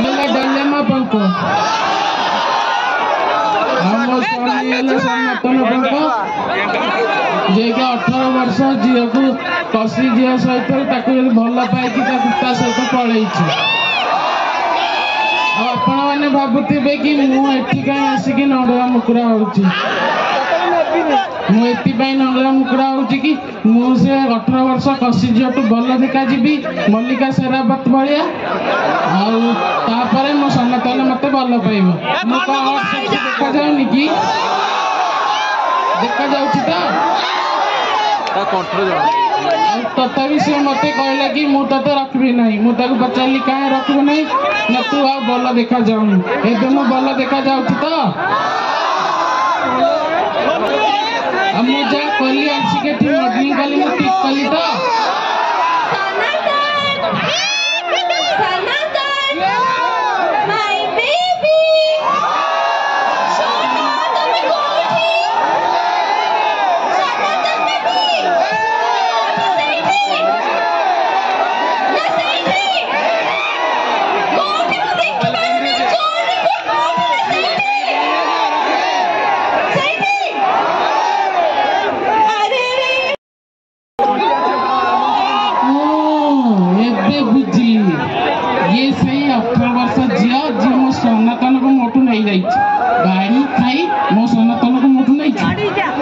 ଡାଲେମା ପଙ୍କ ଆମ ସ୍ୱାମୀ ହେଲେ ସନାତନ ପଙ୍କ ଯିଏକି 18 ବର୍ଷ ଝିଅକୁ କଷି ଝିଅ ସହିତ ତାକୁ ଭଲ ପାଇକି ତା ସହିତ ପଳେଇଛି। ଆଉ ଆପଣମାନେ ଭାବୁଥିବେ କି ମୁଁ ଏଠି କାହିଁ ଆସିକି ନଣ୍ଡଳା ମୁକୁରା ହଉଛି। ମୁଁ ଏଥିପାଇଁ ନଣ୍ଡଳା ମୁକୁରା ହଉଛି କି ମୁଁ ସେ 18 ବର୍ଷ କଷି ଝିଅଠୁ ଭଲ ଦେଖାଯିବି ମଲ୍ଲିକା ସେରାବତ ଭଳିଆ। ଆଉ ତାପରେ ମୋ ସନାତନ ମତେ ଭଲ ପାଇବ। ମୁଁ କଣ ଦେଖାଯାଉନି କି? ଦେଖାଯାଉଛି ତ? ତଥାପି ସେ ମତେ କହିଲା କି ମୁଁ ତତେ ରଖିବି ନାହିଁ। ମୁଁ ତାକୁ ପଚାରିଲି କାହିଁ ରଖିବି ନାହିଁ ନା ତୁ ଆଉ ଭଲ ଦେଖାଯାଉନି। ଏବେ ମୁଁ ଭଲ ଦେଖାଯାଉଛି ତ? ଆଉ ମୁଁ ଯାହା କଲି ଆସିକି ଏଠି ମଡେଲିଂ କଲି ମୁଁ ଠିକ୍ କଲି ତ?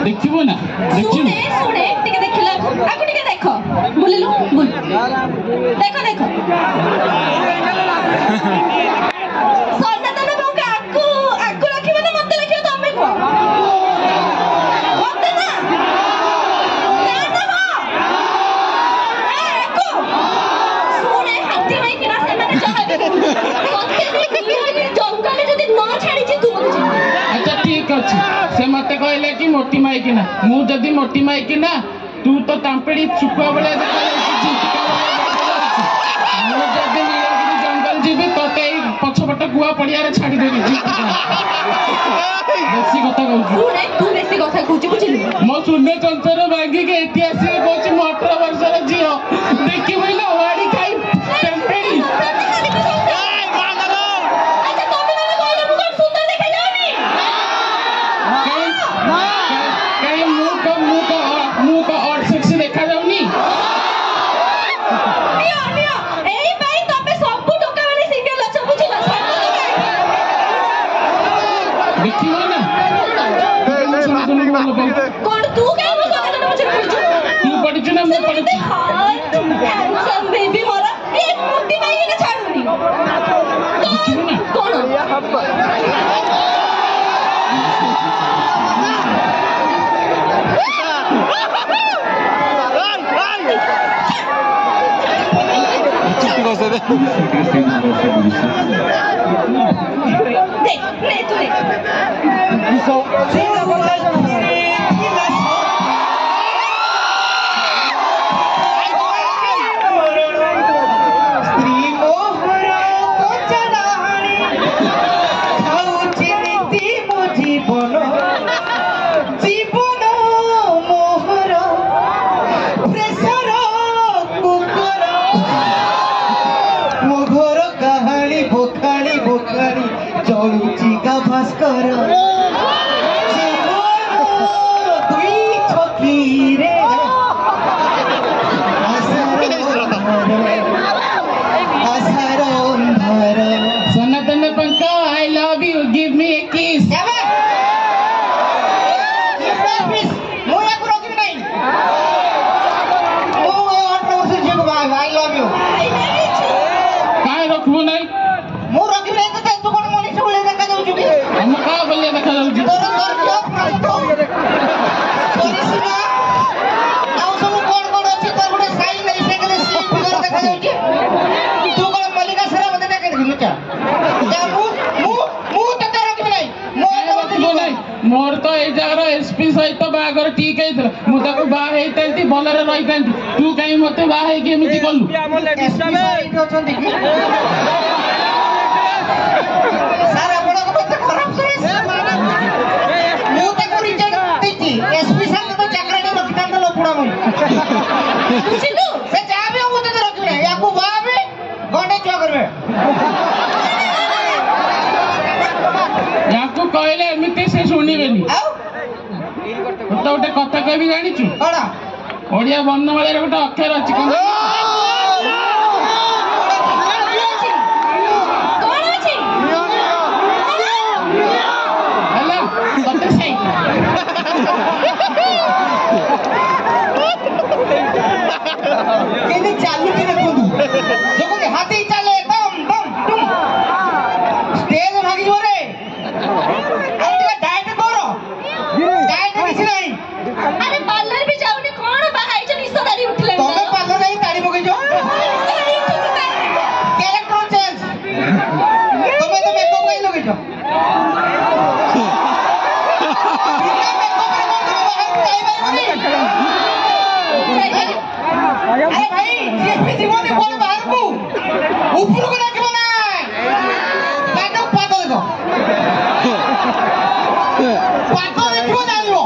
देखो ना देखो सुने टिके देखला आको टिके देखो बोलिलु बोल देखो देखो सनातन बंका आको आको रखिबे ना मते रखियो तमे को मते ना ना आको सुने हाथी भाई किना से माने चाहबे मते जंगल जदी न छाडी छी तू मते अच्छा ठीक अछि से मते कहले कि मोटी माइकिना मु जदी मोटी माइकिना तू तो तांपेड़ी चुका बळे मु जदी नीलगिरी जंगल जीबी तते पछपट गुआ पड़िया रे छाडी देबी बेसी कथा कहू तू बेसी कथा कहू बुझिलु मो शून्य चंचर भागी के इतिहास रे कहू मो 18 वर्ष रे जियो देखि ना वाडी खाई तांपेड़ी कौन तू क्या मुझे तू पढ़ी ना मैं पढ़ी तुम हैंडसम बेबी मोरा ये मोटी भाई ने छाड़ूनी कौन देख ले तू देख मोर तो ए जगह एसपी सहित बागर ठीक है मुझे बाहर भलरे रही था तू कहीं मत बाहर केमी कलु से जा भी हम तो रखबे याकू बा भी गंडे चुआ करबे कहले एमती से शुणिबेनी गोटे कथा कहबी जानिछु ओडिया वर्णमाला गोटे अक्षर अच्छी हाथी चले दम दम तुम स्टेज भागी जोरे डाइट करो डाइट किसी नहीं अरे पार्लर भी जाऊनी कौन बाहर जो रिश्तेदारी उठले तमे पार्लर नहीं ताड़ी मगे जो कैरेक्टर चेंज तमे तो मेकअप कई लगे जो बिना मेकअप रे कौन तमे बाहर जाई भाई अरे भाई ये भी जीवन बोले बाहर को ऊपर को रखबो ना पाटो पाटो देखो पाटो देखो जानियो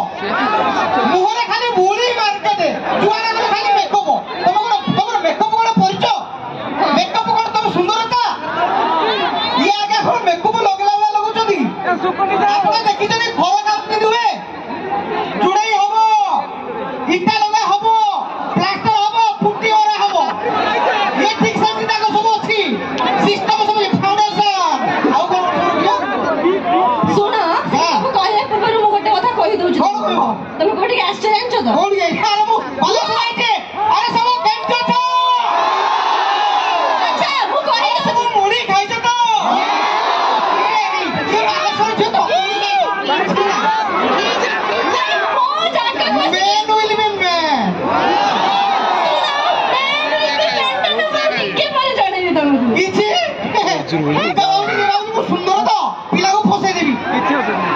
मुहरे खाली बुली मारके दे जुआरा को खाली मेकअप तमको मेकअप को परिचय मेकअप को तुम सुंदरता ये आगे हम मेकअप लगला वाला लगो छथि आपण देखि जने घर काम दिवे जुड़ाई हबो इटा लगा हबो प्लास्टर हबो पुट्टी ओरा हबो ये ठीक से सीधा को सब अछि सिस्टम सब फाउंडेशन आउ कोन सुना हम कहले पूर्व मु गोटे कथा कहि दउ छु कोन कहबो तुम कोठी आश्चर्य जानछो तो कोन ये अरे मु भलो सुनाइते अरे सब केमतो छ अच्छा मु कहि दउ सब मुड़ी खाइछ तो ये बालेश्वर छ तो ओ जाके मैं विल बी मैन के पर जाने तुमको किछि गाउनी मु सुंदर तो पिला को फसे देबी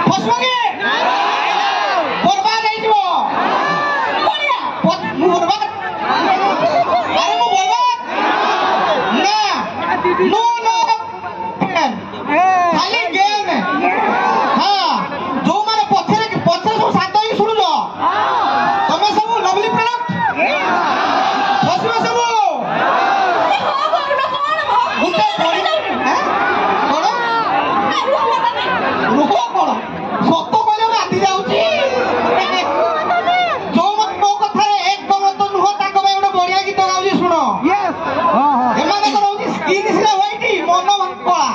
फसबगे बर्बाद हो जीवो मु बर्बाद अरे मु बर्बाद ना नो नो खाली गेम हां जो माने पछरे सब साथ ही सुनु जो तमे सब लवली प्रोडक्ट फसबो सब उठे पड़ी हैं कोन रुको कोन सत्तो कहले राती जाउची जो मत मो कथा रे एकदम तो नुह ताको भाई गोटे बढ़िया गीत गाउची सुनो यस एमाने करौची स्किन सिला व्हाइट मन कला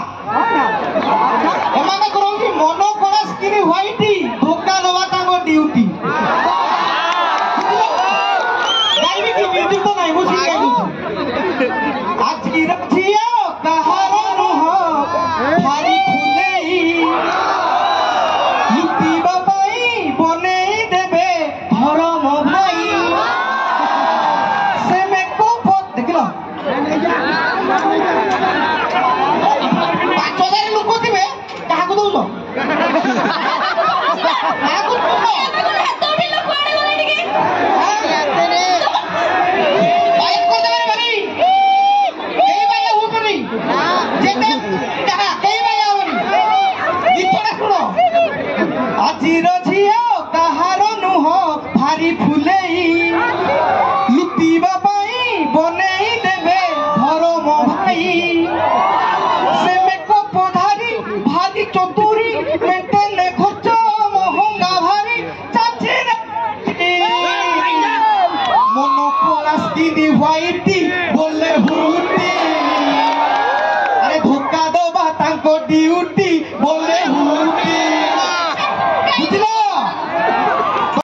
एमाने करौची मन कला स्किन व्हाइट धोका दवा ताको ड्यूटी गाइबी की म्यूजिक तो नहीं मुझे क्या कुछ आज की रखिया कहारो नुह भारी फुलेई लुटी बाबाई बनेई देबे धरम भाई से मेको पत देखलो 5000 लोक थिबे काहाको दउछो काहाको दउछो हाथ उठी लोक आड़े गले टिके बाइक को देबे भाई केई भाई ऊपरी जेते कहा केई भाई आवरी गीतटा सुनो आजिर झिया कहारो नुह भारी फुलेई लुटिबा पाई बनेई देबे धरम भाई से मेको पधारी भारी चतुरी मेंटेन खर्च महंगा भारी चाची मन कोला स्किन व्हाइट बोले हुटी अरे धोखा दबा तांको ड्यूटी बोले हुटी बुझलो